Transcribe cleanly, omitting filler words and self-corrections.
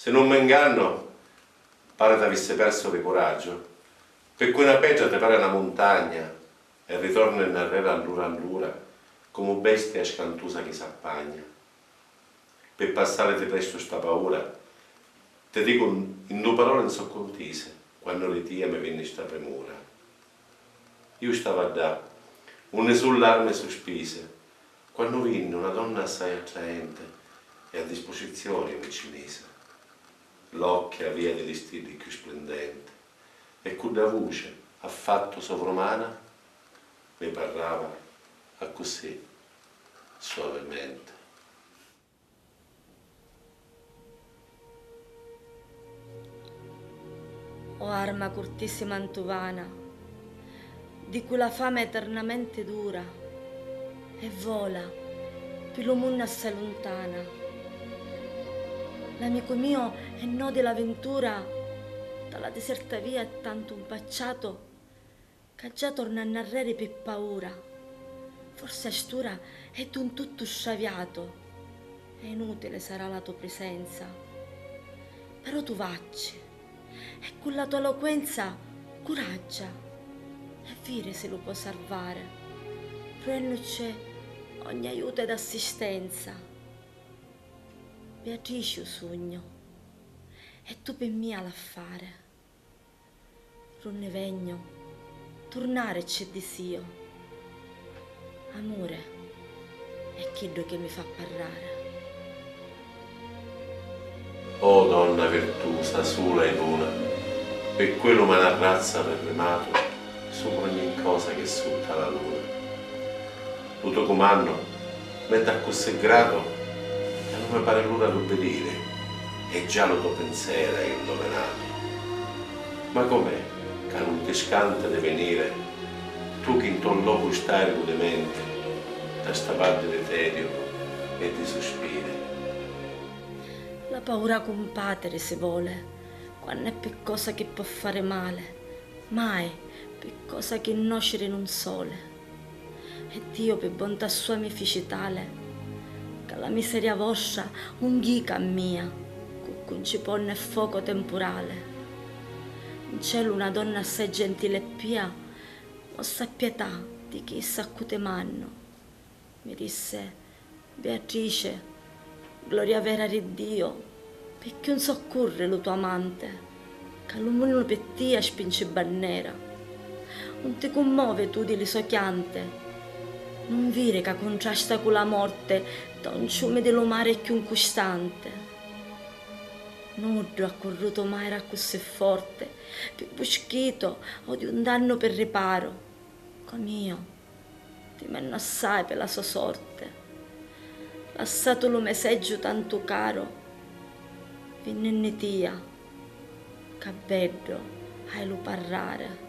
Se non mi inganno, pare t'avesse perso di coraggio, perché una peggio te pare una montagna e ritorna in arrera all'ura, come bestia scantusa che s'appagna. Per passare te presto sta paura, te dico in due parole non so contise, quando le tia mi venne sta premura. Io stavo a da, un sull'arme sospise, quando vinne una donna assai attraente e a disposizione mi ci mise. L'occhio aveva degli stili più splendenti e con la voce affatto sovrumana mi parlava a così, suavemente. O arma curtissima antuvana, di cui la fame eternamente dura, e vola, più lo mondo assai lontana. L'amico mio è no dell'avventura, dalla deserta via è tanto impacciato, che già torna a narrare per paura. Forse a stura è d'un tutto sciaviato, e inutile sarà la tua presenza. Però tu vacci, e con la tua eloquenza coraggia, e vire se lo può salvare, prendoci ogni aiuto ed assistenza. Beatrice sogno, e tu per mia l'affare. Non ne vegno, tornare c'è desio. Amore, è chiedo che mi fa parlare. O donna virtuosa, sola e buona, per quello m'ha razza per remato, sopra ogni cosa che sutta la luna. Lo tuo comando mette a così grato che non mi pare l'ora di obbedire, e già lo tuo pensiero è indomenato. Ma com'è che non ti scanta di venire, tu che in ton loco stai rudemente, da sta parte di tedio e di sospiri? La paura compatere se vuole, quando è per cosa che può fare male, mai per cosa che nocere non sole. E Dio per bontà sua mi fece tale, che la miseria vostra un ghica mia, con ciponne e fuoco temporale. In cielo una donna assai gentile e pia, mossa pietà di chi s'accute manno. Mi disse, Beatrice, gloria vera di Dio, perché non soccorre lo tuo amante, che l'uomo per te spinge bannera. Non ti commuove tu di le sue chiante, non vire che contrasta con la morte da un ciume dello mare più un costante. Nudo ha corruto mai era così forte, più buschito o di un danno per riparo, come io, ti menno assai per la sua sorte. Lasciato lo meseggio tanto caro, vinne tia, che bello hai lo parlare.